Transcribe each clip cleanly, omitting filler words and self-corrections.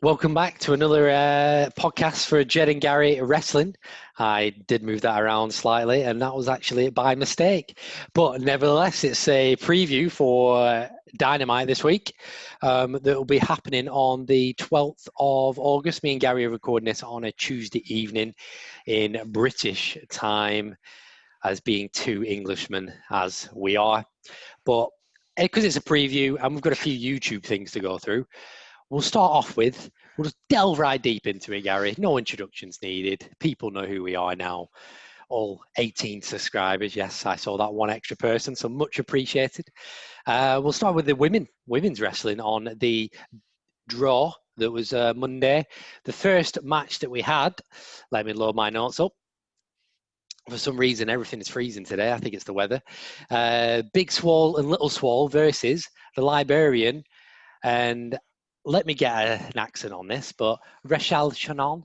Welcome back to another podcast for Jed and Gary Wrestling. I did move that around slightly, and that was actually by mistake. But nevertheless, it's a preview for Dynamite this week that will be happening on the 12th of August. Me and Gary are recording this on a Tuesday evening in British time, as being two Englishmen as we are. But because it's a preview and we've got a few YouTube things to go through, we'll start off with, we'll just delve right deep into it, Gary. No introductions needed. People know who we are now. All 18 subscribers. Yes, I saw that one extra person, so much appreciated. We'll start with the women's wrestling on the draw that was Monday. The first match that we had, let me load my notes up. For some reason, everything is freezing today. I think it's the weather. Big Swole and Little Swole versus the Librarian and let me get an accent on this, but Rachel Shannon,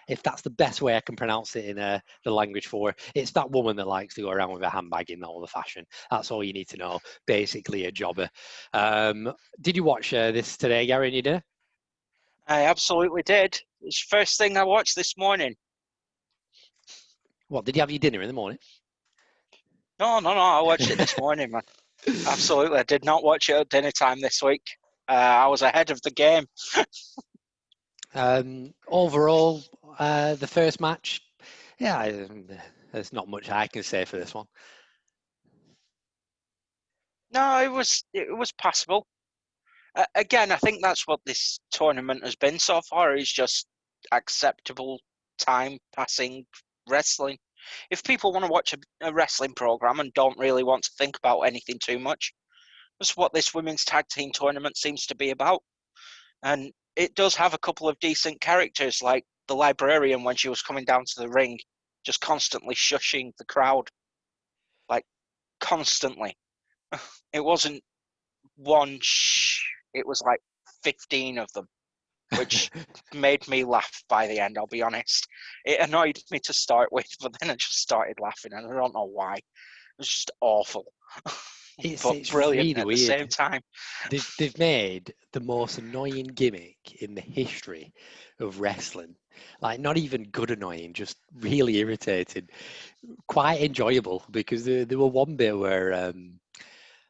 if that's the best way I can pronounce it in the language for her. It's that woman that likes to go around with a handbag in all the fashion. That's all you need to know. Basically a jobber. Did you watch this today, Gary, and you did? I absolutely did. It's the first thing I watched this morning. What, did you have your dinner in the morning? No, I watched it this morning, man. Absolutely. I did not watch it at dinner time this week. I was ahead of the game. Overall, the first match, yeah, there's not much I can say for this one. No, it was passable. Again, I think that's what this tournament has been so far, is just acceptable time passing wrestling. If people want to watch a wrestling program and don't really want to think about anything too much, that's what this women's tag team tournament seems to be about. And it does have a couple of decent characters, like the Librarian when she was coming down to the ring, just constantly shushing the crowd. Like, constantly. It wasn't one shh, it was like 15 of them, which made me laugh by the end, I'll be honest. It annoyed me to start with, but then I just started laughing, and I don't know why. It was just awful. But brilliant really at the same time. They've made the most annoying gimmick in the history of wrestling. Like, not even good annoying, just really irritating. Quite enjoyable, because there were one bit where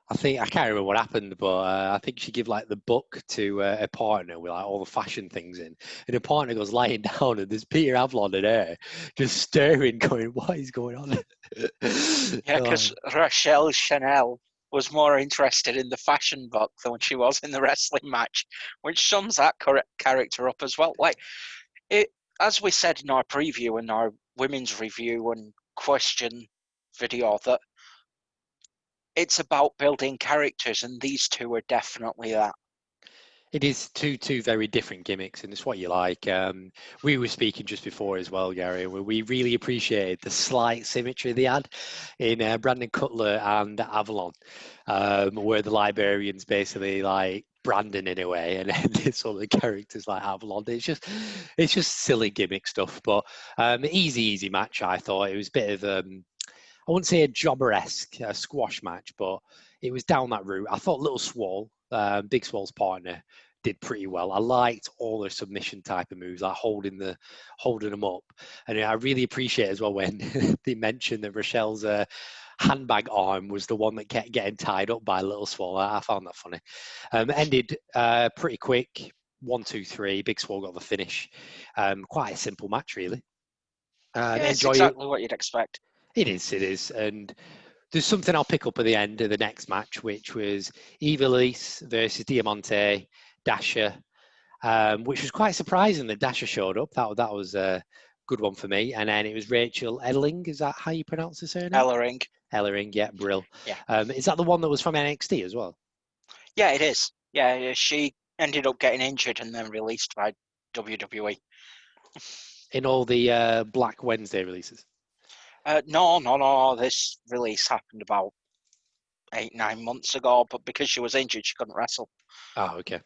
I can't remember what happened, but I think she gave like the book to a partner with like all the fashion things in, and her partner goes lying down, and there's Peter Avalon in there just staring, going, "What is going on?" Yeah, because Rachel Chanel was more interested in the fashion book than she was in the wrestling match, which sums that character up as well. Like, it, as we said in our preview and our women's review and question video, that it's about building characters, and these two are definitely that. It is two very different gimmicks, and it's what you like. We were speaking just before as well, Gary, where we really appreciated the slight symmetry they had in Brandon Cutler and Avalon, where the Librarians basically like Brandon in a way, and then this other characters like Avalon. It's just silly gimmick stuff, but easy match. I thought it was a bit of I wouldn't say a jobber-esque squash match, but it was down that route. I thought Little Swole, Big Swole's partner, did pretty well. I liked all their submission type of moves, like holding them up. And I really appreciate as well when they mentioned that Rochelle's handbag arm was the one that kept getting tied up by Little Swole. I found that funny. Ended pretty quick. 1, 2, 3. Big Swole got the finish. Quite a simple match, really. Yeah, it's exactly what you'd expect. It is. And there's something I'll pick up at the end of the next match, which was Ivelisse versus Diamante Dasher, which was quite surprising that Dasher showed up. That was a good one for me. And then it was Rachel Elling. Is that how you pronounce the surname? Ellering, yeah, brill. Yeah. Is that the one that was from NXT as well? Yeah, it is. Yeah, she ended up getting injured and then released by WWE. In all the Black Wednesday releases? No. This release happened about 8-9 months ago, but because she was injured, she couldn't wrestle. Oh, okay.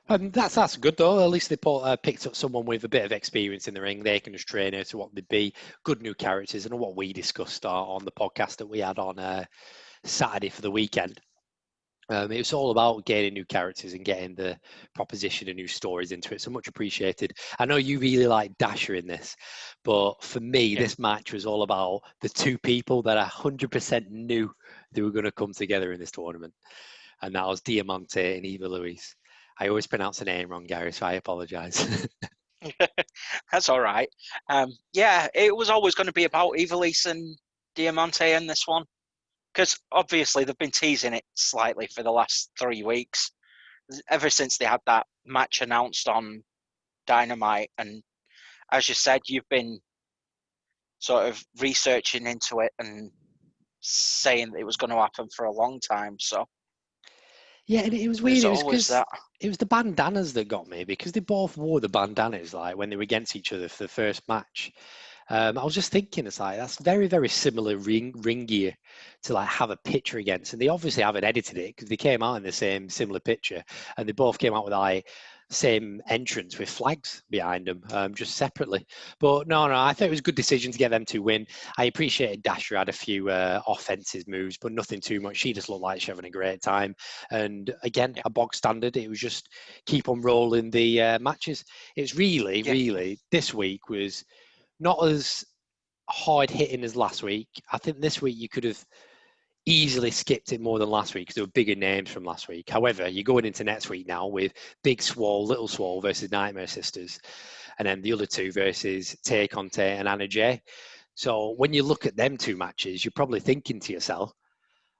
That's good though. At least they picked up someone with a bit of experience in the ring. They can just train her to what they'd be. Good new characters, and what we discussed on the podcast that we had on Saturday for the weekend. It was all about gaining new characters and getting the proposition and new stories into it. So much appreciated. I know you really like Dasher in this, but for me, this match was all about the two people that I 100% knew they were going to come together in this tournament. And that was Diamante and Ivelisse. I always pronounce the name wrong, Gary, so I apologize. That's all right. Yeah, it was always going to be about Ivelisse and Diamante in this one, because obviously they've been teasing it slightly for the last 3 weeks, ever since they had that match announced on Dynamite. And as you said, you've been sort of researching into it and saying that it was going to happen for a long time. So Yeah, and it was weird. there's It was always because that. it was the bandanas that got me because they both wore the bandanas like when they were against each other for the first match. I was just thinking, it's like that's very, very similar ring gear to like have a picture against, and they obviously haven't edited it because they came out in the same similar picture, and they both came out with like same entrance with flags behind them, just separately. But no, I thought it was a good decision to get them to win. I appreciated Dasher had a few offensive moves, but nothing too much. She just looked like she was having a great time, and again, a bog standard. It was just keep on rolling the matches. It's really, really this week was not as hard hitting as last week. I think this week you could have easily skipped it more than last week because there were bigger names from last week. However, you're going into next week now with Big Swole, Little Swole versus Nightmare Sisters, and then the other two versus Tay Conte and Anna Jay. So when you look at them two matches, you're probably thinking to yourself,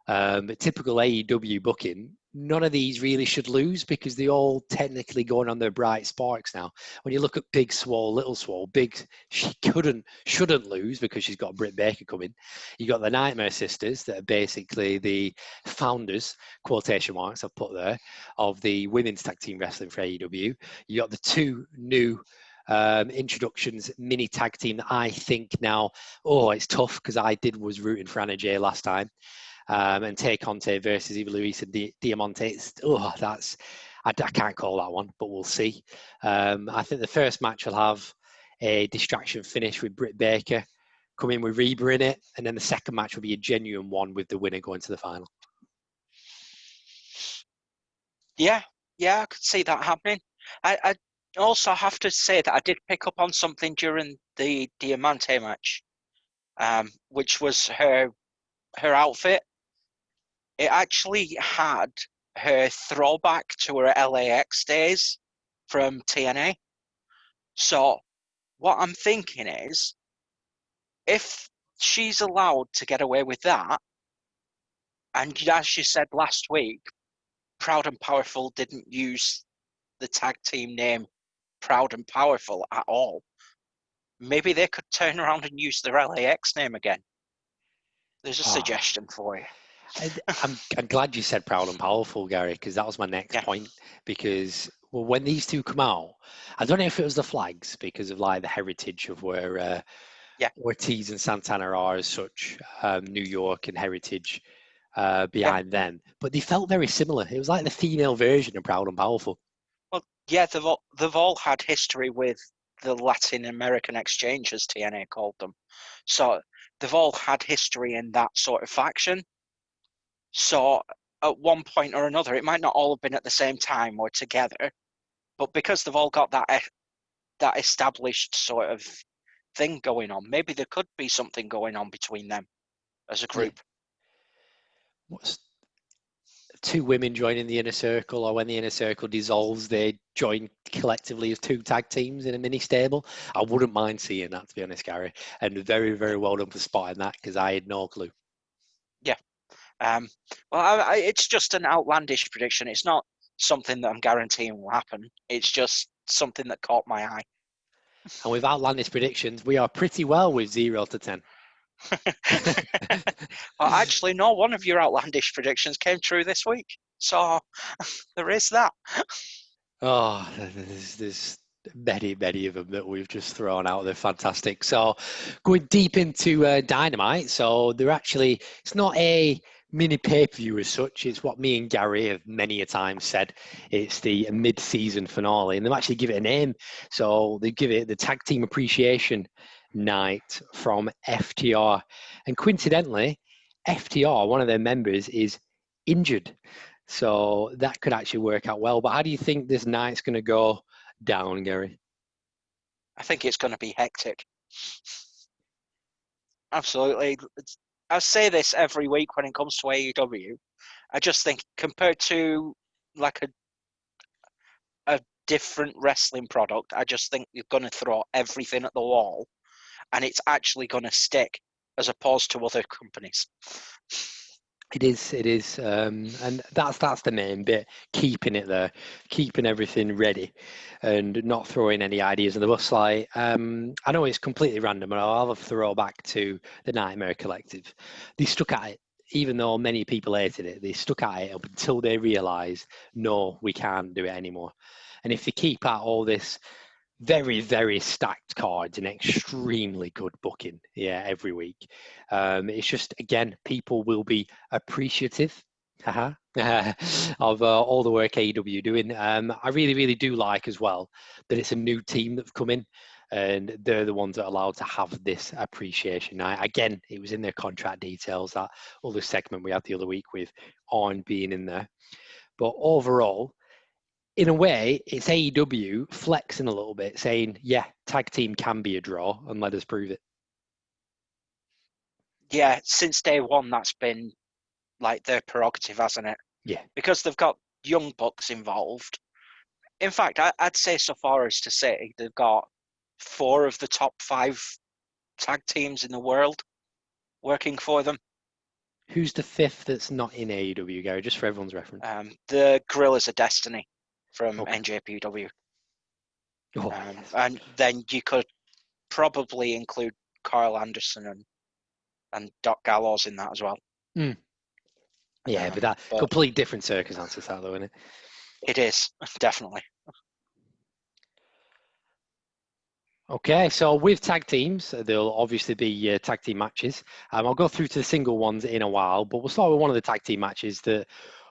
typical AEW booking, none of these really should lose because they all technically going on their bright sparks now. When you look at Big Swole, Little Swole, Big, she shouldn't lose because she's got Britt Baker coming. You got the Nightmare Sisters that are basically the founders, quotation marks I've put there, of the women's tag team wrestling for AEW. You got the two new introductions mini tag team that I think now, it's tough because was rooting for Anna Jay last time. And Tay Conte versus Ivelisse and Diamante. I can't call that one, but we'll see. I think the first match will have a distraction finish with Britt Baker come in with Reba in it, and then the second match will be a genuine one with the winner going to the final. Yeah, I could see that happening. I also have to say that I did pick up on something during the Diamante match, which was her outfit. It actually had her throwback to her LAX days from TNA. So what I'm thinking is, if she's allowed to get away with that, and as she said last week, Proud and Powerful didn't use the tag team name Proud and Powerful at all, maybe they could turn around and use their LAX name again. There's a suggestion for you. I'm glad you said Proud and Powerful, Gary, because that was my next point. Because when these two come out, I don't know if it was the flags because of like the heritage of where Ortiz and Santana are as such, New York and heritage behind them, but they felt very similar. It was like the female version of Proud and Powerful. Well, yeah, they've all had history with the Latin American Exchange, as TNA called them. So they've all had history in that sort of faction. So at one point or another, it might not all have been at the same time or together, but because they've all got that established sort of thing going on, maybe there could be something going on between them as a group. What's two women joining the inner circle, or when the inner circle dissolves, they join collectively as two tag teams in a mini stable? I wouldn't mind seeing that, to be honest, Gary. And very, very well done for spotting that because I had no clue. Yeah. It's just an outlandish prediction. It's not something that I'm guaranteeing will happen. It's just something that caught my eye. And with outlandish predictions, we are pretty well with 0 to 10. Well, actually, no, one of your outlandish predictions came true this week. So there is that. Oh, there's many of them that we've just thrown out. They're fantastic. So going deep into Dynamite. So it's not a mini pay-per-view as such. It's what me and Gary have many a time said. It's the mid-season finale, and they've actually give it a name. So they give it the Tag Team Appreciation Night from FTR. And coincidentally, FTR, one of their members, is injured. So that could actually work out well. But how do you think this night's going to go down, Gary? I think it's going to be hectic. Absolutely. I say this every week when it comes to AEW. I just think compared to like a different wrestling product, I just think you're going to throw everything at the wall and it's actually going to stick as opposed to other companies. It is, and that's the main bit. Keeping it there, keeping everything ready, and not throwing any ideas in the bus. Like, I know it's completely random, but I'll have a throwback to the Nightmare Collective. They stuck at it, even though many people hated it. They stuck at it up until they realised, no, we can't do it anymore. And if they keep at all this very, very stacked cards and extremely good booking, every week. It's just, again, people will be appreciative of all the work AEW doing. I really, really do like as well that it's a new team that've come in and they're the ones that are allowed to have this appreciation. Again, it was in their contract details, that other segment we had the other week with Arn being in there. But overall, in a way, it's AEW flexing a little bit, saying, yeah, tag team can be a draw, and let us prove it. Yeah, since day one, that's been like their prerogative, hasn't it? Yeah. Because they've got young bucks involved. In fact, I'd say so far as to say they've got 4 of the top 5 tag teams in the world working for them. Who's the 5th that's not in AEW, Gary, just for everyone's reference? The Gorillas of Destiny from Okay. NJPW. Oh, yes. And then you could probably include Carl Anderson and Doc Gallows in that as well. Yeah, but that complete different circumstances, that though, isn't it? It is, definitely. Okay, so with tag teams, there'll obviously be tag team matches. I'll go through to the single ones in a while, but we'll start with one of the tag team matches that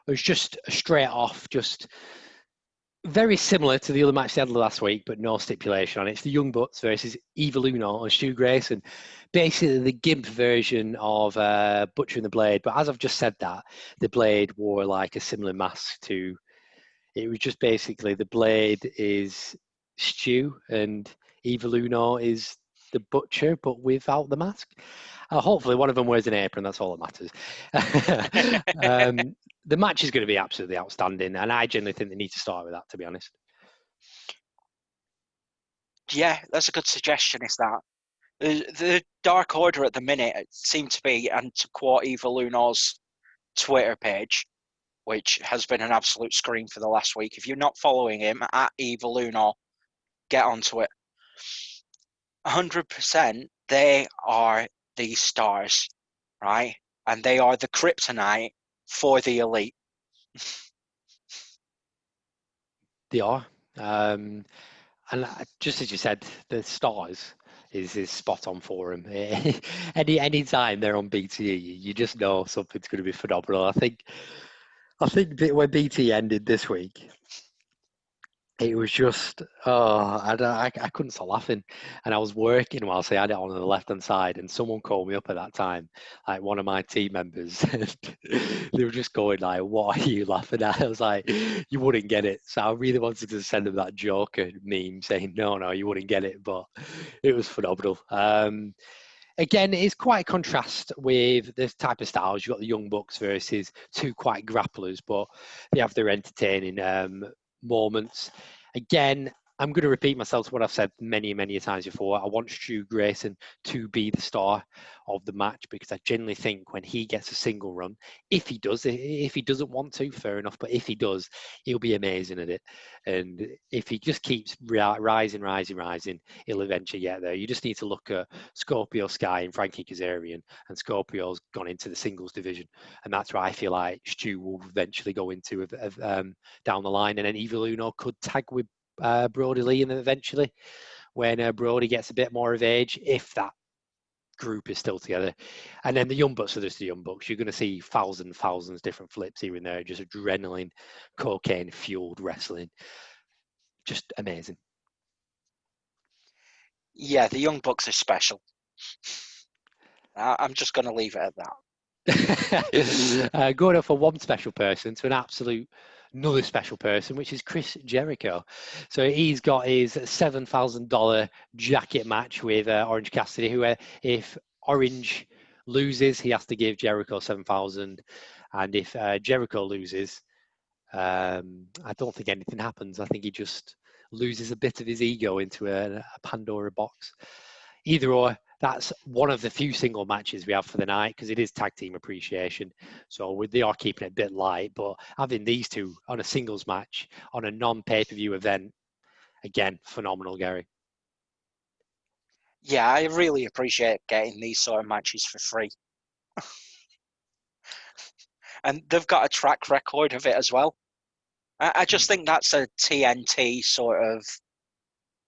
was just straight off, just very similar to the other match they had last week, but no stipulation on it. It's the Young Bucks versus Evil Uno and Stu Grayson. Basically, the GIMP version of Butcher and the Blade. But as I've just said that, the Blade wore like a similar mask to... It was just basically the Blade is Stu and Evil Uno is the Butcher, but without the mask. Hopefully one of them wears an apron, that's all that matters. The match is going to be absolutely outstanding, and I genuinely think they need to start with that, to be honest. Yeah, that's a good suggestion, is that. The Dark Order at the minute seem to be, and to quote Evil Uno's Twitter page, which has been an absolute scream for the last week. If you're not following him, at Evil Uno, get onto it. 100%, they are the stars, right? And they are the kryptonite for the elite. They are. And just as you said, the stars is spot on for them. Any time they're on BT, you just know something's going to be phenomenal. I think that when BT ended this week, it was just, I couldn't stop laughing. And I was working whilst I had it on the left-hand side, and someone called me up at that time, like one of my team members. And they were just going like, what are you laughing at? I was like, you wouldn't get it. So I really wanted to send them that Joker meme saying, no, you wouldn't get it. But it was phenomenal. Again, it's quite a contrast with this type of styles. You've got the Young Bucks versus two quite grapplers, but they have their entertaining moments. Again, I'm going to repeat myself to what I've said many, many times before. I want Stu Grayson to be the star of the match because I genuinely think when he gets a single run, if he does, if he doesn't want to, fair enough, but if he does, he'll be amazing at it. And if he just keeps rising, he'll eventually get there. You just need to look at Scorpio Sky and Frankie Kazarian, and Scorpio's gone into the singles division. And that's where I feel like Stu will eventually go into down the line. And then Evil Uno could tag with Brody Lee, and then eventually when Brody gets a bit more of age, if that group is still together. And then the Young Bucks are just the Young Bucks. You're going to see thousands different flips here and there, just adrenaline, cocaine fueled wrestling. Just amazing. Yeah, the Young Bucks are special. I'm just going to leave it at that. Going off for one special person to another special person, which is Chris Jericho. So he's got his $7,000 jacket match with Orange Cassidy, who, if Orange loses, he has to give Jericho 7,000, and if Jericho loses, I don't think anything happens. I think he just loses a bit of his ego into a Pandora box. Either or, that's one of the few single matches we have for the night because it is tag team appreciation. So they are keeping it a bit light, but having these two on a singles match on a non-pay-per-view event, again, phenomenal, Gary. Yeah, I really appreciate getting these sort of matches for free. And they've got a track record of it as well. I just think that's a TNT sort of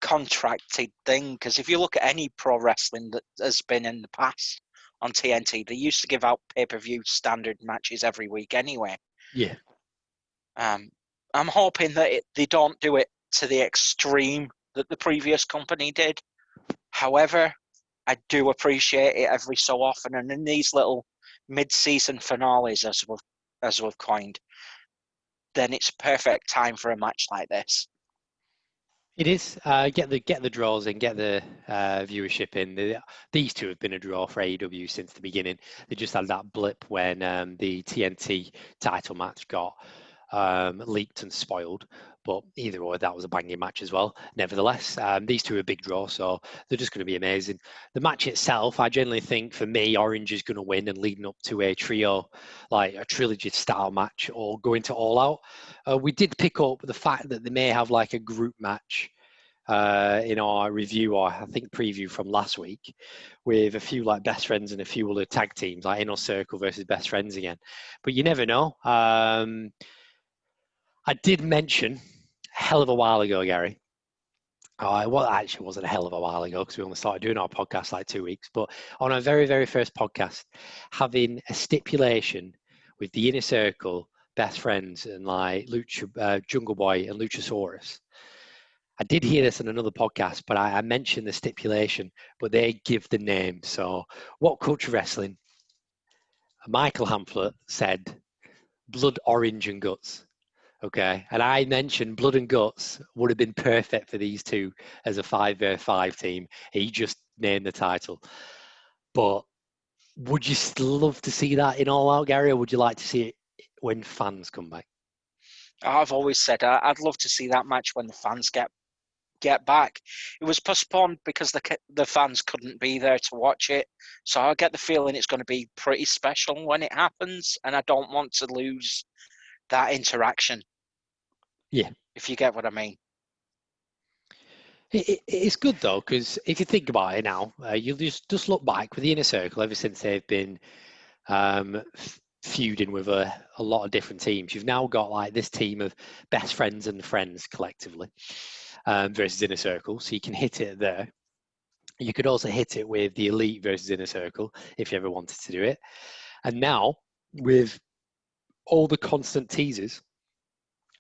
contracted thing, because if you look at any pro wrestling that has been in the past on TNT, they used to give out pay-per-view standard matches every week anyway. Yeah. I'm hoping that they don't do it to the extreme that the previous company did. However, I do appreciate it every so often, and in these little mid-season finales, as we've coined, then it's perfect time for a match like this. It is. Get the draws in, get the viewership in. These two have been a draw for AEW since the beginning. They just had that blip when the TNT title match got leaked and spoiled. But either or, that was a banging match as well. Nevertheless, these two are big draws, so they're just going to be amazing. The match itself, I generally think, for me, Orange is going to win, and leading up to a trio, like a trilogy-style match, or going to All Out. We did pick up the fact that they may have like a group match in our review, or I think preview from last week, with a few like best friends and a few other tag teams, like Inner Circle versus Best Friends again. But you never know. I did mention a hell of a while ago, Gary. Well, actually, it wasn't a hell of a while ago because we only started doing our podcast like 2 weeks. But on our very, very first podcast, having a stipulation with the Inner Circle, Best Friends, and like Jungle Boy and Luchasaurus. I did hear this in another podcast, but I mentioned the stipulation, but they give the name. So, What Culture Wrestling? Michael Hamflet said, Blood, Orange, and Guts. Okay, and I mentioned Blood and Guts would have been perfect for these two as a 5v5 team. He just named the title. But would you still love to see that in All Out, Gary, or would you like to see it when fans come back? I've always said I'd love to see that match when the fans get back. It was postponed because the fans couldn't be there to watch it. So I get the feeling it's going to be pretty special when it happens, and I don't want to lose that interaction. Yeah. If you get what I mean. It's good though, because if you think about it now, you'll just look back with the Inner Circle ever since they've been feuding with a lot of different teams. You've now got like this team of best friends and friends collectively versus Inner Circle, so you can hit it there. You could also hit it with the Elite versus Inner Circle if you ever wanted to do it. And now with all the constant teasers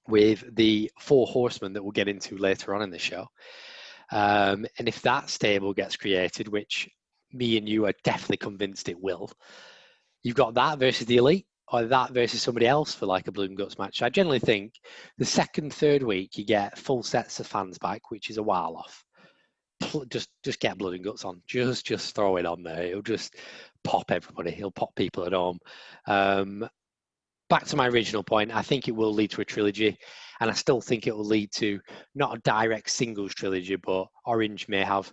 with the Four Horsemen that we'll get into later on in the show. And if that stable gets created, which me and you are definitely convinced it will, you've got that versus the Elite, or that versus somebody else for like a Blood and Guts match. I generally think the second, third week you get full sets of fans back, which is a while off. Just get Blood and Guts on. Just throw it on there. It'll just pop everybody. He'll pop people at home. Back to my original point, I think it will lead to a trilogy, and I still think it will lead to not a direct singles trilogy, but Orange may have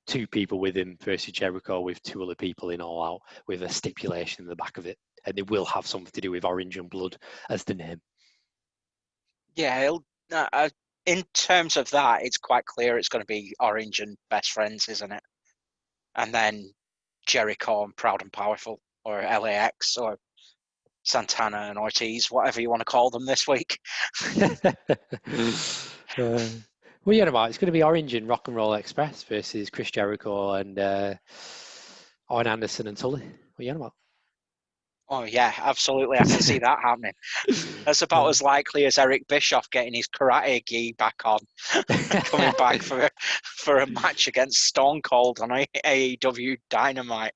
two people with him versus Jericho with two other people in All Out with a stipulation in the back of it, and it will have something to do with Orange and Blood as the name. Yeah, in terms of that, it's quite clear it's going to be Orange and Best Friends, isn't it? And then Jericho and Proud and Powerful, or LAX, or Santana and Ortiz, whatever you want to call them this week. What are you on about? It's going to be Orange and Rock and Roll Express versus Chris Jericho and Arn Anderson and Tully. What are you on about? Oh, yeah, absolutely. I can see that happening. That's about as likely as Eric Bischoff getting his karate gi back on, coming back for a match against Stone Cold on AEW Dynamite.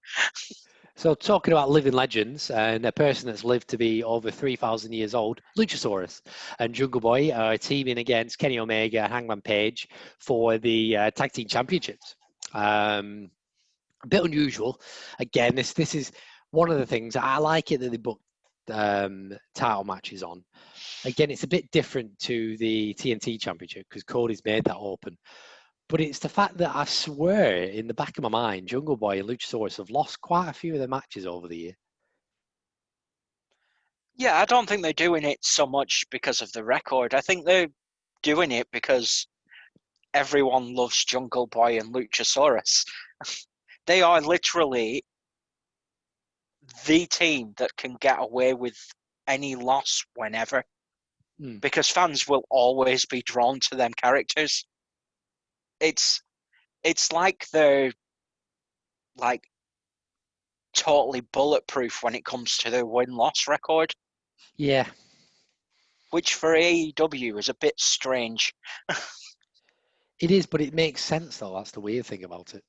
So talking about living legends and a person that's lived to be over 3,000 years old, Luchasaurus and Jungle Boy are teaming against Kenny Omega and Hangman Page for the Tag Team Championships. A bit unusual. Again, this is one of the things I like it that they booked title matches on. Again, it's a bit different to the TNT Championship because Cody's made that open. But it's the fact that I swear in the back of my mind, Jungle Boy and Luchasaurus have lost quite a few of their matches over the year. Yeah, I don't think they're doing it so much because of the record. I think they're doing it because everyone loves Jungle Boy and Luchasaurus. They are literally the team that can get away with any loss whenever, because fans will always be drawn to them characters. It's like they're like totally bulletproof when it comes to their win-loss record. Yeah. Which for AEW is a bit strange. It is, but it makes sense though. That's the weird thing about it.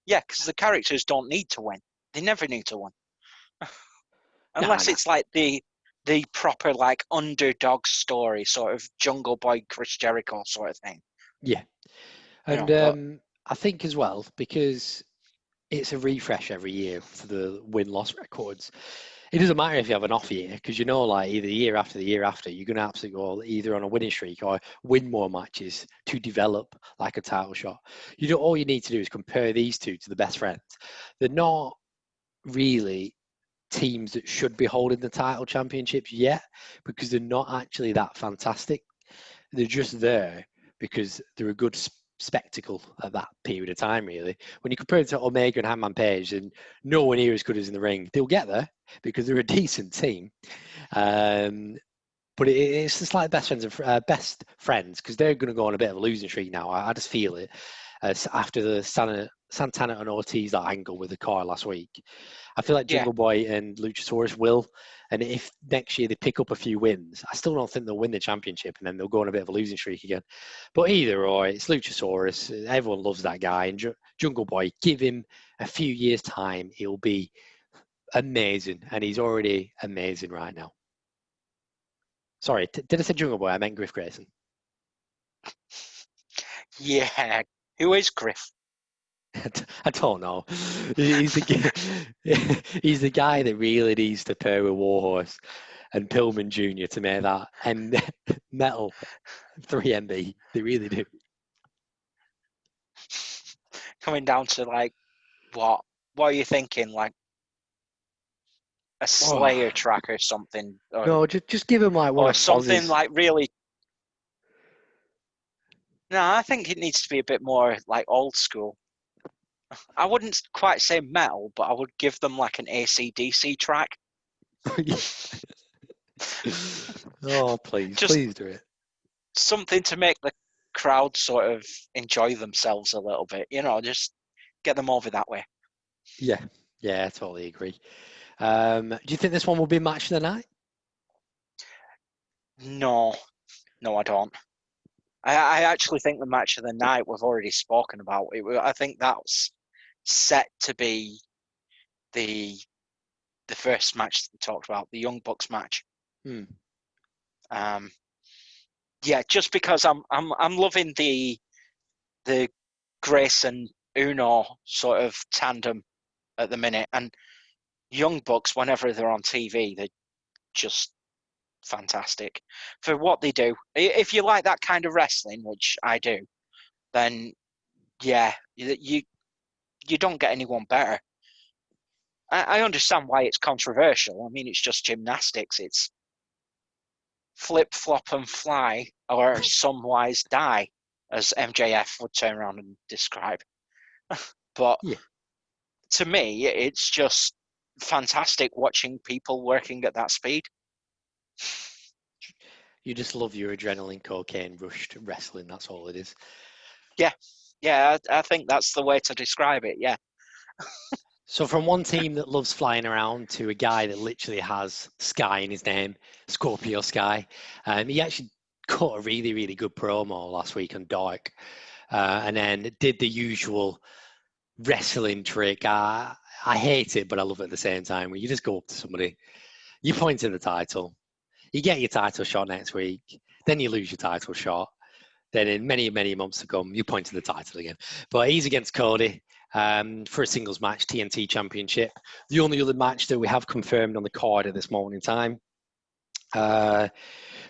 Yeah, because the characters don't need to win. They never need to win. Unless it's like the proper like underdog story, sort of Jungle Boy Chris Jericho sort of thing. Yeah. And I think as well, because it's a refresh every year for the win-loss records, it doesn't matter if you have an off year, because you know, like either the year after the year after, you're going to absolutely go either on a winning streak or win more matches to develop like a title shot. All you need to do is compare these two to the best friends. They're not really teams that should be holding the title championships yet, because they're not actually that fantastic. They're just there because they're a good spectacle at that period of time, really. When you compare it to Omega and Hangman Page, and nowhere near as good as in the ring, they'll get there because they're a decent team. But it's just like best friends because they're going to go on a bit of a losing streak now. I just feel it after the Santana and Ortiz that angle with the car last week. I feel like Jungle Boy and Luchasaurus will. And if next year they pick up a few wins, I still don't think they'll win the championship and then they'll go on a bit of a losing streak again. But either or, it's Luchasaurus. Everyone loves that guy. And Jungle Boy, give him a few years' time, he'll be amazing. And he's already amazing right now. Sorry, did I say Jungle Boy? I meant Griff Grayson. Yeah, who is Griff? I don't know. He's the guy that really needs to pair with Warhorse and Pillman Jr. to make that and metal 3MB. They really do. Coming down to like what are you thinking? Like a Slayer track or something? Or, no, just give him like one or of something Fozz's. like really. No, I think it needs to be a bit more like old school. I wouldn't quite say metal, but I would give them like an AC/DC track. Oh, please do it. Something to make the crowd sort of enjoy themselves a little bit, just get them over that way. Yeah, I totally agree. Do you think this one will be match of the night? No, I don't. I actually think the match of the night we've already spoken about. I think that's set to be the first match that we talked about, the Young Bucks match. Yeah, just because I'm loving the Grace and Uno sort of tandem at the minute, and Young Bucks, whenever they're on TV, they're just fantastic for what they do. If you like that kind of wrestling, which I do, then yeah, you don't get anyone better. I understand why it's controversial. I mean, it's just gymnastics. It's flip, flop, and fly, or some wise die, as MJF would turn around and describe. But to me, it's just fantastic watching people working at that speed. You just love your adrenaline cocaine rushed wrestling. That's all it is. Yeah, I think that's the way to describe it. Yeah. So from one team that loves flying around to a guy that literally has Sky in his name, Scorpio Sky, he actually cut a really, really good promo last week on Dark, and then did the usual wrestling trick. I hate it, but I love it at the same time. Where you just go up to somebody, you point to the title, you get your title shot next week, then you lose your title shot. Then in many, many months to come, you point to the title again. But he's against Cody for a singles match, TNT Championship. The only other match that we have confirmed on the card at this moment in time.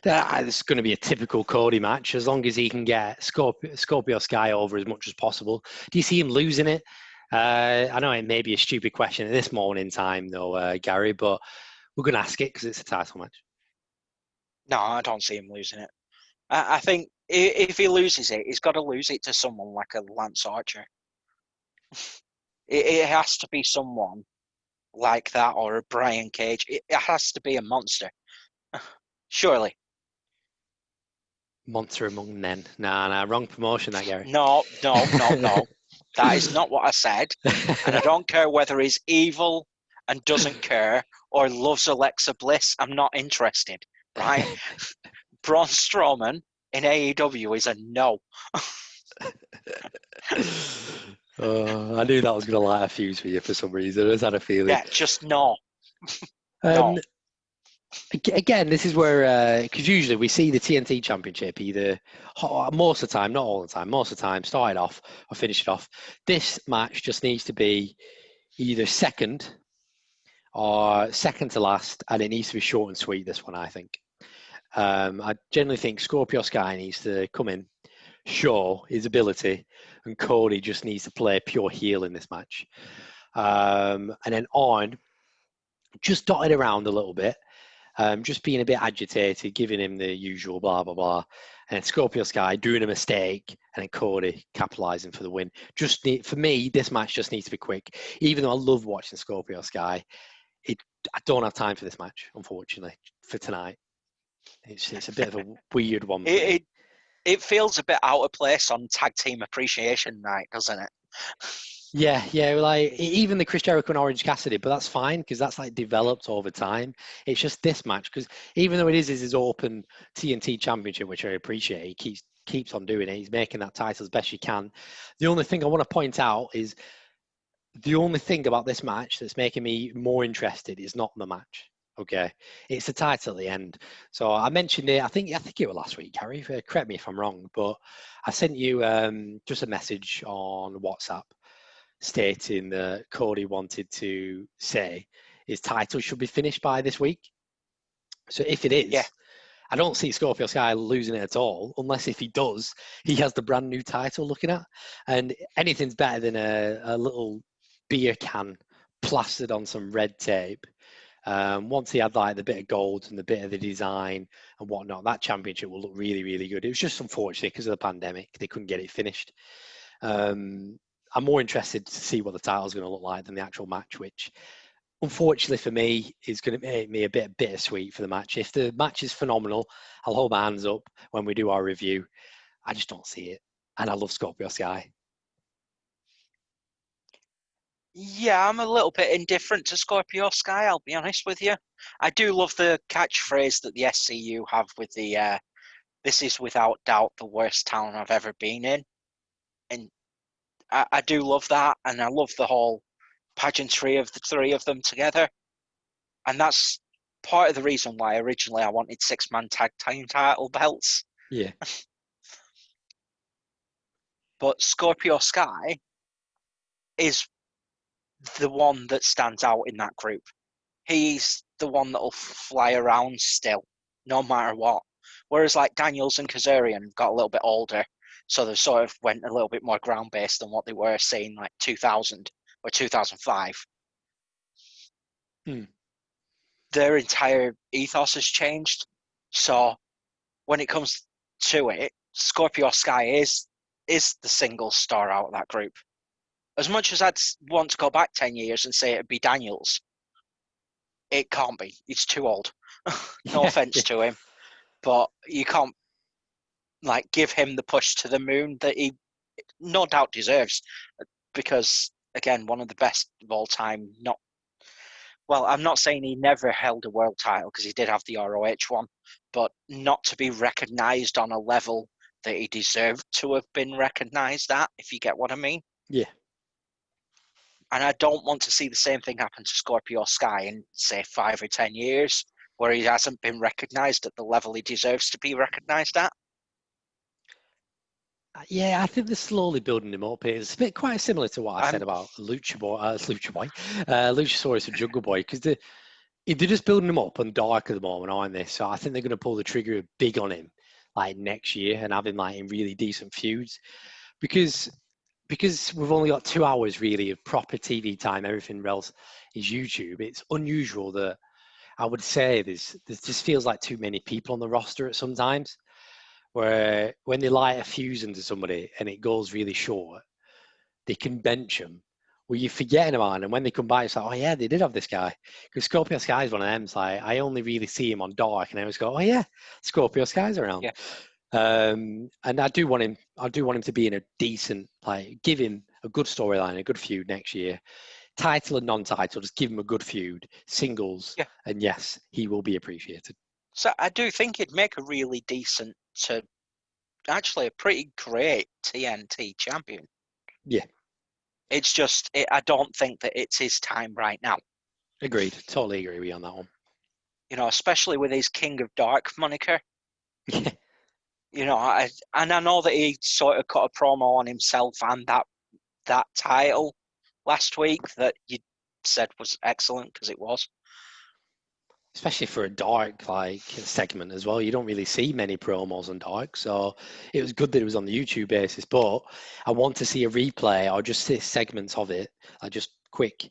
It's going to be a typical Cody match as long as he can get Scorpio Sky over as much as possible. Do you see him losing it? I know it may be a stupid question at this moment in time, though, Gary, but we're going to ask it because it's a title match. No, I don't see him losing it. I think if he loses it, he's got to lose it to someone like a Lance Archer. It has to be someone like that, or a Brian Cage. It has to be a monster. Surely. Monster among men. Nah, wrong promotion, that, Gary. No. That is not what I said. And I don't care whether he's evil and doesn't care or loves Alexa Bliss. I'm not interested, right? Braun Strowman in AEW is a no. I knew that was going to light a fuse for you for some reason. I just had a feeling. Yeah, just no. No. Again, this is where, because usually we see the TNT Championship either, most of the time, not all the time, most of the time, start it off or finish it off. This match just needs to be either second or second to last, and it needs to be short and sweet, this one, I think. I generally think Scorpio Sky needs to come in, show his ability, and Cody just needs to play pure heel in this match. And then on, just dotted around a little bit, just being a bit agitated, giving him the usual blah, blah, blah. And Scorpio Sky doing a mistake, and then Cody capitalizing for the win. For me, this match just needs to be quick. Even though I love watching Scorpio Sky, I don't have time for this match, unfortunately, for tonight. It's a bit of a weird one. It feels a bit out of place on Tag Team Appreciation Night, doesn't it? Yeah, like even the Chris Jericho and Orange Cassidy, but that's fine because that's like developed over time. It's just this match because even though it is his open TNT Championship, which I appreciate, he keeps on doing it. He's making that title as best he can. The only thing I want to point out is the only thing about this match that's making me more interested is not the match. Okay, it's the title at the end. So I mentioned it. I think it was last week, Harry. Correct me if I'm wrong, but I sent you just a message on WhatsApp stating that Cody wanted to say his title should be finished by this week. So if it is, yeah. I don't see Scorpio Sky losing it at all, unless if he does, he has the brand new title looking at. And anything's better than a little beer can plastered on some red tape. Once he had like the bit of gold and the bit of the design and whatnot, that championship will look really, really good. It was just unfortunate because of the pandemic, they couldn't get it finished. I'm more interested to see what the title's going to look like than the actual match, which unfortunately for me is going to make me a bit bittersweet for the match. If the match is phenomenal, I'll hold my hands up when we do our review. I just don't see it. And I love Scorpio Sky. Yeah, I'm a little bit indifferent to Scorpio Sky, I'll be honest with you. I do love the catchphrase that the SCU have with the this is without doubt the worst town I've ever been in. And I do love that, and I love the whole pageantry of the three of them together. And that's part of the reason why originally I wanted 6-man tag team title belts. Yeah. But Scorpio Sky is the one that stands out in that group. He's the one that'll fly around still, no matter what. Whereas like Daniels and Kazarian got a little bit older, so they sort of went a little bit more ground-based than what they were saying like 2000 or 2005. Their entire ethos has changed. So when it comes to it, Scorpio Sky is the single star out of that group. As much as I'd want to go back 10 years and say it'd be Daniels, it can't be. He's too old. No offense to him, but you can't like give him the push to the moon that he no doubt deserves, because again, one of the best of all time. I'm not saying he never held a world title because he did have the ROH one, but not to be recognised on a level that he deserved to have been recognised at, if you get what I mean. Yeah. And I don't want to see the same thing happen to Scorpio Sky in, say, 5 or 10 years, where he hasn't been recognised at the level he deserves to be recognised at. Yeah, I think they're slowly building him up. It's a bit quite similar to what I said about Luchasaurus and Jungle Boy, because they're just building him up and dark at the moment, aren't they? So I think they're going to pull the trigger big on him, like next year, and have him like in really decent feuds, because we've only got 2 hours really of proper TV time. Everything else is YouTube. It's unusual that I would say there's just feels like too many people on the roster at sometimes, where when they light a fuse into somebody and it goes really short, they can bench them. Well, you're forgetting about them, and when they come back, it's like, oh yeah, they did have this guy. Because Scorpio Sky is one of them. It's like I only really see him on Dark, and I always go, oh yeah, Scorpio Sky's around. Yeah. And I do want him. I do want him to be in a decent, like, give him a good storyline, a good feud next year. Title and non-title, just give him a good feud, singles, Yeah. and yes, he will be appreciated. So I do think he'd make a really decent to actually a pretty great TNT champion. Yeah. It's just, I don't think that it's his time right now. Agreed. Totally agree with you on that one. You know, especially with his King of Dark moniker. Yeah. You know, I know that he sort of cut a promo on himself and that title last week that you said was excellent, because it was. Especially for a Dark like segment as well. You don't really see many promos on Dark, so it was good that it was on the YouTube basis. But I want to see a replay or just see segments of it, like just quick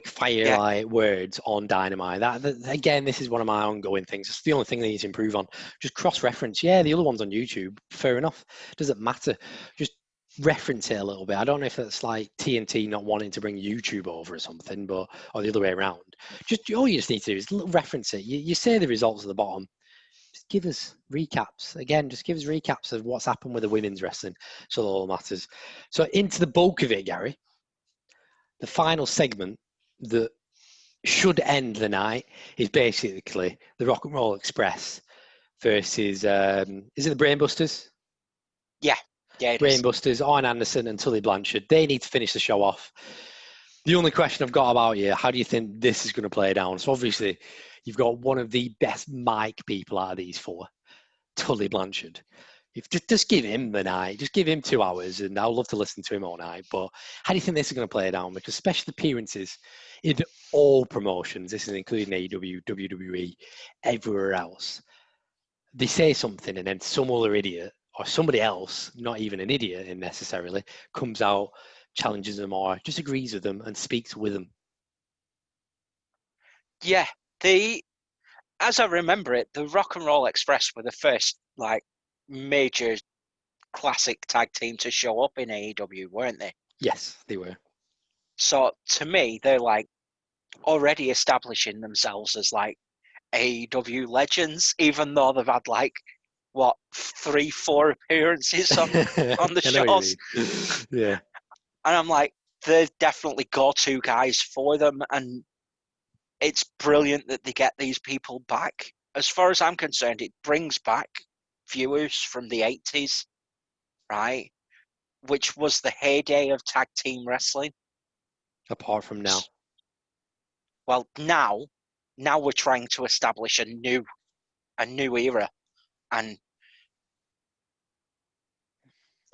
fire like words on Dynamite. That again, this is one of my ongoing things. It's the only thing that needs to improve on. Just cross reference. Yeah, the other one's on YouTube. Fair enough. Doesn't matter. Just reference it a little bit. I don't know if that's like TNT not wanting to bring YouTube over or something, but or the other way around. Just all you just need to do is reference it. You say the results at the bottom. Just give us recaps. Again, just give us recaps of what's happened with the women's wrestling. So that all matters. So into the bulk of it, Gary. The final segment that should end the night is basically the Rock and Roll Express versus is it the Brainbusters? Yeah, Brainbusters, Arn Anderson and Tully Blanchard. They need to finish the show off. The only question I've got about you, how do you think this is going to play down? So obviously, you've got one of the best mic people out of these four, Tully Blanchard. If just give him the night, just give him 2 hours, and I'll love to listen to him all night. But how do you think this is going to play down? Because special appearances in all promotions, this is including AEW, WWE, everywhere else, they say something and then some other idiot or somebody else, not even an idiot necessarily, comes out, challenges them or disagrees with them and speaks with them. Yeah, as I remember it, the Rock and Roll Express were the first like major classic tag team to show up in AEW, weren't they? Yes, they were. So to me, they're like already establishing themselves as like AEW legends, even though they've had like what 3-4 appearances on the shows. Yeah. And I'm like, they're definitely go-to guys for them, and it's brilliant that they get these people back. As far as I'm concerned, it brings back viewers from the 80s, right? Which was the heyday of tag team wrestling. Apart from now. Well, now we're trying to establish a new era, and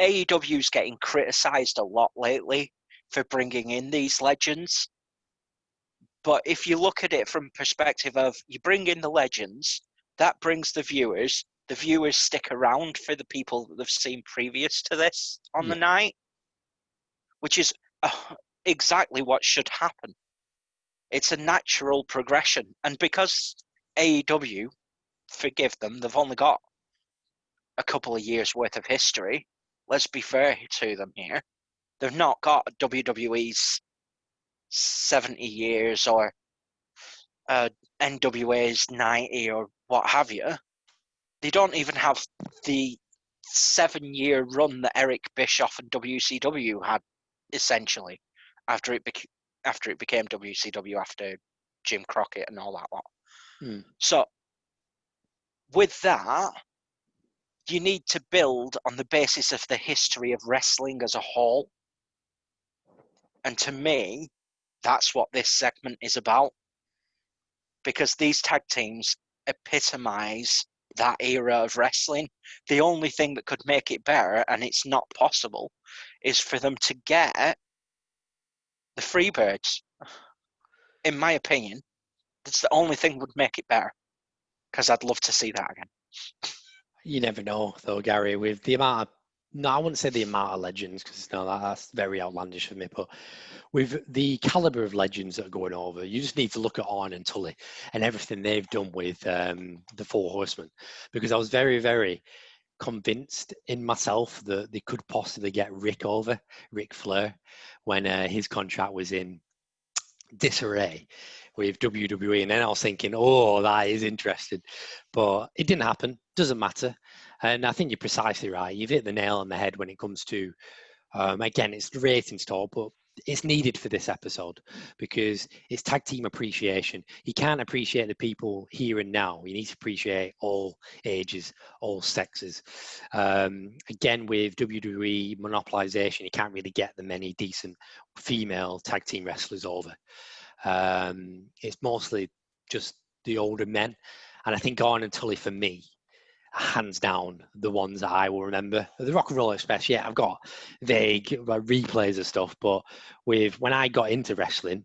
AEW's getting criticised a lot lately for bringing in these legends. But if you look at it from perspective of you bring in the legends, that brings the viewers stick around for the people that they've seen previous to this on the night, which is exactly what should happen. It's a natural progression. And because AEW, forgive them, they've only got a couple of years worth of history. Let's be fair to them here. They've not got WWE's 70 years or NWA's 90 or what have you. They don't even have the 7-year run that Eric Bischoff and WCW had, essentially, after it became WCW after Jim Crockett and all that lot. So with that, you need to build on the basis of the history of wrestling as a whole. And to me, that's what this segment is about. Because these tag teams epitomize that era of wrestling. The only thing that could make it better, and it's not possible, is for them to get the Freebirds. In my opinion, that's the only thing that would make it better. Because I'd love to see that again. You never know, though, Gary, with the amount of, no, I wouldn't say the amount of legends, because no, that's very outlandish for me, but with the caliber of legends that are going over, you just need to look at Arn and Tully and everything they've done with the Four Horsemen, because I was very, very convinced in myself that they could possibly get Rick Flair, when his contract was in disarray with WWE, and then I was thinking, oh, that is interesting, but it didn't happen. Doesn't matter, and I think you're precisely right. You've hit the nail on the head when it comes to, again, it's the ratings talk, but it's needed for this episode because it's tag team appreciation. You can't appreciate the people here and now. You need to appreciate all ages, all sexes. Again, with WWE monopolization, you can't really get the many decent female tag team wrestlers over. It's mostly just the older men. And I think Arn and Tully, for me, hands down the ones that I will remember. The Rock and Roll Express, yeah, I've got vague replays of stuff, but when I got into wrestling,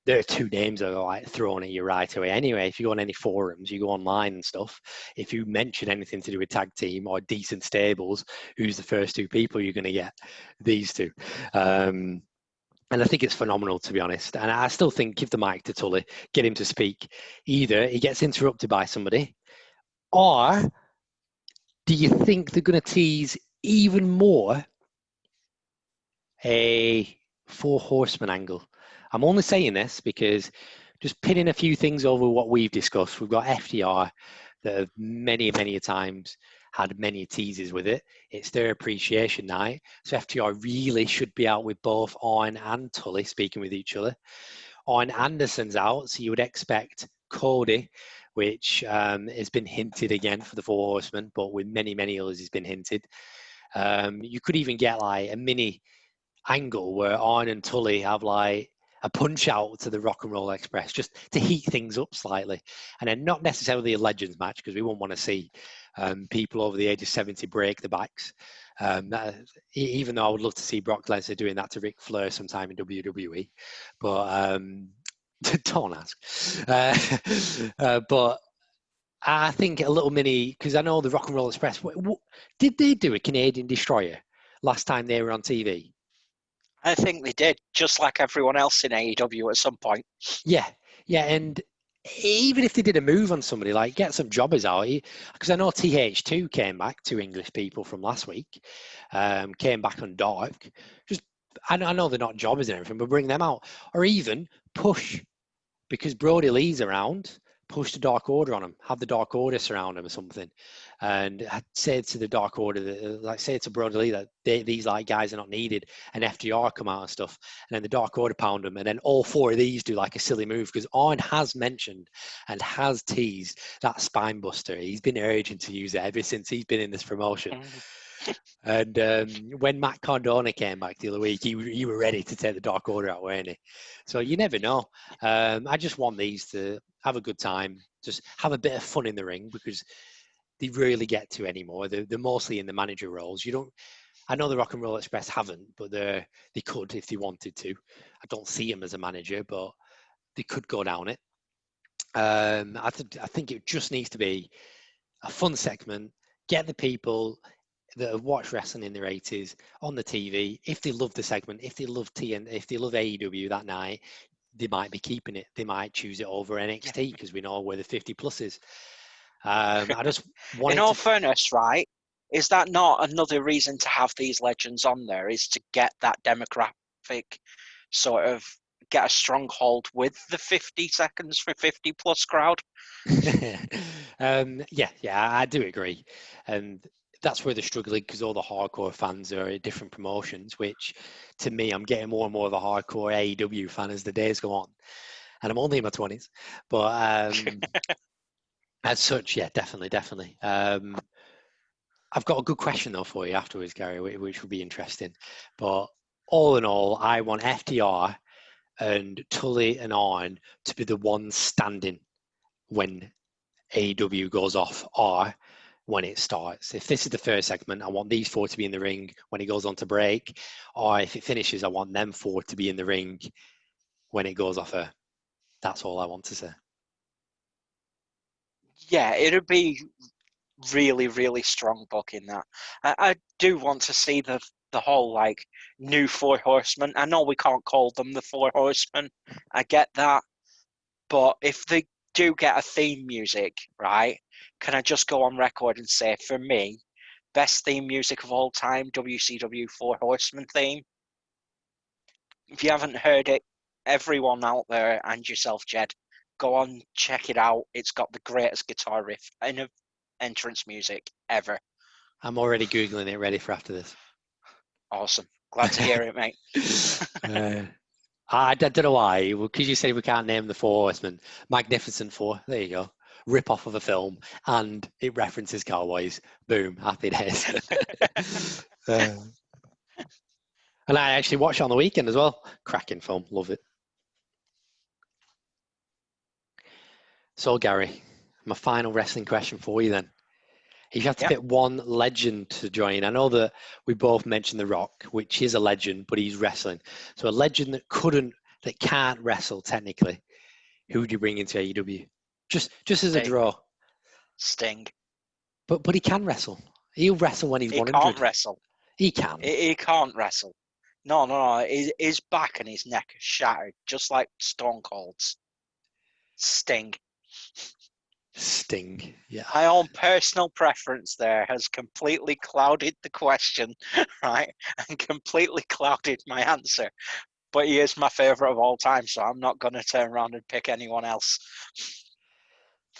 there are two names that are like thrown at you right away. Anyway, if you go on any forums, you go online and stuff, if you mention anything to do with tag team or decent stables, who's the first two people you're going to get? These two. And I think it's phenomenal, to be honest. And I still think give the mic to Tully, get him to speak. Either he gets interrupted by somebody, or do you think they're going to tease even more a Four Horsemen angle? I'm only saying this because just pinning a few things over what we've discussed. We've got FDR that have many times had many teases with it. It's their appreciation night. So FTR really should be out with both Arn and Tully speaking with each other. Arn Anderson's out, so you would expect Cody, which has been hinted again for the Four Horsemen, but with many others has been hinted. You could even get like a mini angle where Arn and Tully have like a punch out to the Rock and Roll Express just to heat things up slightly. And then not necessarily a Legends match because we won't want to see people over the age of 70 break the backs. Even though I would love to see Brock Lesnar doing that to Ric Flair sometime in WWE. But don't ask. But I think a little mini, because I know the Rock and Roll Express, did they do a Canadian Destroyer last time they were on TV? I think they did, just like everyone else in AEW at some point. Yeah, and even if they did a move on somebody, like get some jobbers out, because I know TH2 came back, two English people from last week, came back on Dark. Just, I know they're not jobbers and everything, but bring them out, or even push, because Brody Lee's around. Push the Dark Order on them, have the Dark Order surround them or something, and say to the Dark Order, like say to Brody Lee that these like guys are not needed, and FDR come out and stuff, and then the Dark Order pound them, and then all four of these do like a silly move because Arn has mentioned and has teased that spine buster. He's been urging to use it ever since he's been in this promotion. And when Matt Cardona came back the other week, you were ready to take the Dark Order out, weren't you? So you never know. I just want these to have a good time, just have a bit of fun in the ring because they rarely get to anymore. They're mostly in the manager roles. I know the Rock and Roll Express haven't, but they could if they wanted to. I don't see them as a manager, but they could go down it. I think it just needs to be a fun segment. Get the people that have watched wrestling in their 80s on the TV. If they love the segment, if they love if they love AEW that night, they might be keeping it. They might choose it over NXT because we know where the 50 plus is. I just want in all fairness, right? Is that not another reason to have these legends on there? Is to get that demographic sort of get a stronghold with the 50 seconds for 50 plus crowd? Yeah, I do agree. And that's where they're struggling because all the hardcore fans are at different promotions, which to me, I'm getting more and more of a hardcore AEW fan as the days go on. And I'm only in my 20s. But as such, yeah, definitely. I've got a good question, though, for you afterwards, Gary, which will be interesting. But all in all, I want FTR and Tully and Arn to be the ones standing when AEW goes off or when it starts. If this is the first segment, I want these four to be in the ring when it goes on to break, or if it finishes, I want them four to be in the ring when it goes off air. That's all I want to say. Yeah, it'd be really, really strong booking that. I do want to see the whole like new Four Horsemen. I know we can't call them the Four Horsemen. I get that, but if they do get a theme music, right? Can I just go on record and say, for me, best theme music of all time, WCW Four Horsemen theme. If you haven't heard it, everyone out there and yourself, Jed, go on, check it out. It's got the greatest guitar riff and entrance music ever. I'm already Googling it, ready for after this. Awesome. Glad to hear it, mate. I don't know why, because you say we can't name the Four Horsemen. Magnificent Four, there you go. Rip off of a film, and it references Cowboys. Boom, happy days. And I actually watched it on the weekend as well. Cracking film, love it. So, Gary, my final wrestling question for you then. If you have to pick one legend to join, I know that we both mentioned The Rock, which is a legend, but he's wrestling. So a legend that can't wrestle technically, who would you bring into AEW? Just as a draw. Sting. But he can wrestle. He'll wrestle when he's 100. He can't wrestle. He can. He can't wrestle. No. His back and his neck are shattered, just like Stone Cold's. Sting. Sting, yeah. My own personal preference there has completely clouded the question, right? And completely clouded my answer. But he is my favourite of all time, so I'm not going to turn around and pick anyone else.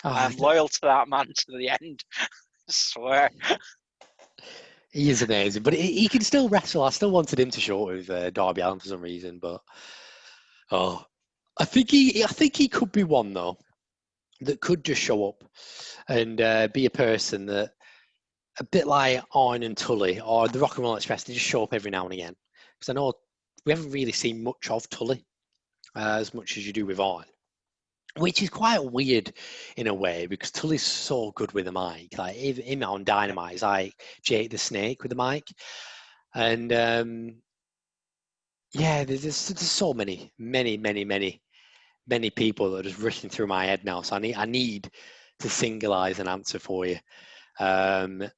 I'm loyal to that man to the end. I swear. He is amazing, but he can still wrestle. I still wanted him to short with Darby Allin for some reason, but I think he could be one though that could just show up and be a person that, a bit like Arn and Tully or the Rock and Roll Express, they just show up every now and again. Because I know we haven't really seen much of Tully as much as you do with Arn, which is quite weird in a way because Tully's so good with the mic. Like him on Dynamite is like Jake the Snake with the mic, and there's so many people that are just rushing through my head now. So I need to singleize an answer for you. I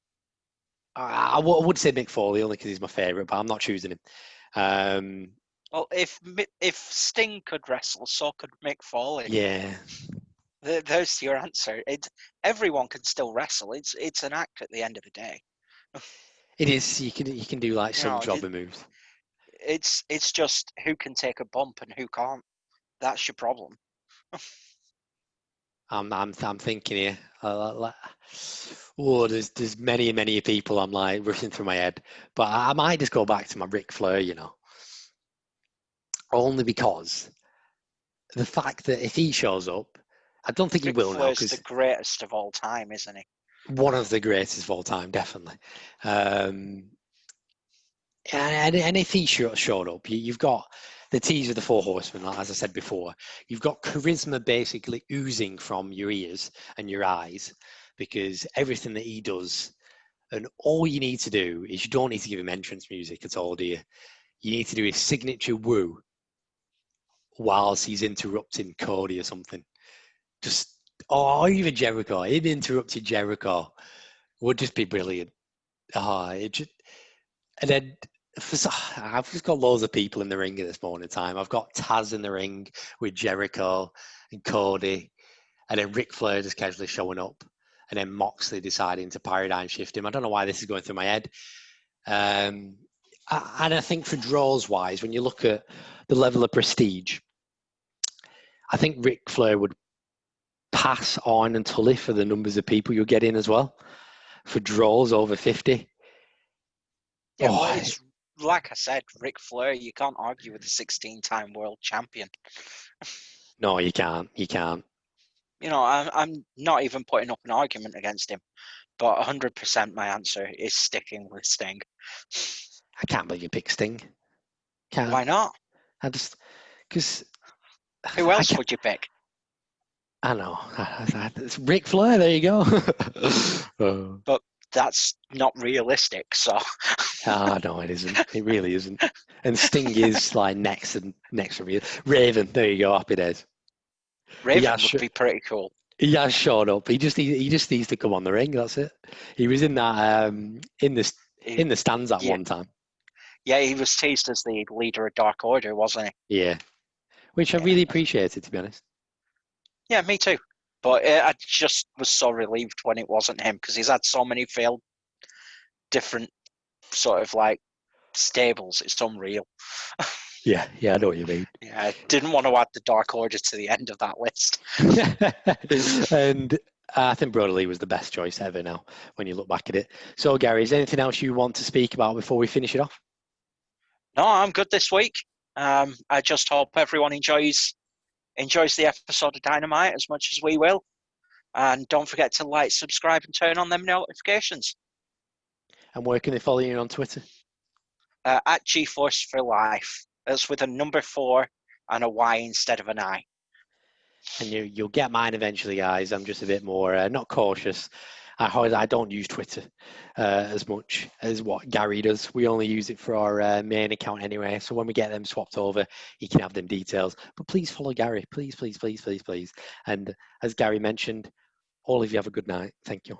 would say Mick Foley only because he's my favourite, but I'm not choosing him. Well, if Sting could wrestle, so could Mick Foley. Yeah. There's your answer. Everyone can still wrestle. It's an act at the end of the day. It is. You can do like some jobber moves. It's just who can take a bump and who can't. That's your problem. I'm thinking here. There's many people I'm like rushing through my head, but I might just go back to my Ric Flair, only because the fact that if he shows up, I don't think he will now. Because the greatest of all time, isn't he? One of the greatest of all time, definitely. And if he showed up, you've got the tease of the Four Horsemen, as I said before. You've got charisma basically oozing from your ears and your eyes because everything that he does, and all you need to do is you don't need to give him entrance music at all, do you? You need to do his signature woo whilst he's interrupting Cody or something. Or even Jericho. Him interrupting Jericho would just be brilliant. And then I've just got loads of people in the ring at this moment in time. I've got Taz in the ring with Jericho and Cody, and then Ric Flair just casually showing up, and then Moxley deciding to paradigm shift him. I don't know why this is going through my head. And I think for draws wise, when you look at the level of prestige, I think Ric Flair would pass on and Tully for the numbers of people you'll get in as well. For draws over 50. Yeah, well, it's like I said, Ric Flair, you can't argue with the 16-time world champion. No, you can't. I'm not even putting up an argument against him, but 100% my answer is sticking with Sting. I can't believe you picked Sting. Can't. Why not? I just because Who I else can't. would you pick? I know. It's Ric Flair. There you go. But that's not realistic. So No, it isn't. It really isn't. And Sting is like next from you. Raven. There you go. Happy days. Raven would be pretty cool. He has shown up. He just needs to come on the ring. That's it. He was in that in the stands at Yeah, one time. yeah, he was teased as the leader of Dark Order, wasn't he? Yeah, which I Yeah. really appreciated, to be honest. Yeah, me too. But I just was so relieved when it wasn't him because he's had so many failed different sort of like stables. It's unreal. Yeah, I know what you mean. Yeah, I didn't want to add the Dark Order to the end of that list. And I think Brother Lee was the best choice ever now, when you look back at it. So, Gary, is there anything else you want to speak about before we finish it off? No, I'm good this week. I just hope everyone enjoys the episode of Dynamite as much as we will. And don't forget to like, subscribe, and turn on them notifications. And where can they follow you on Twitter? At GeForce for Life. That's with a number 4 and a Y instead of an I. And you'll get mine eventually, guys. I'm just a bit more not cautious. I don't use Twitter as much as what Gary does. We only use it for our main account anyway. So when we get them swapped over, he can have them details. But please follow Gary. Please, please, please, please, please. And as Gary mentioned, all of you have a good night. Thank you.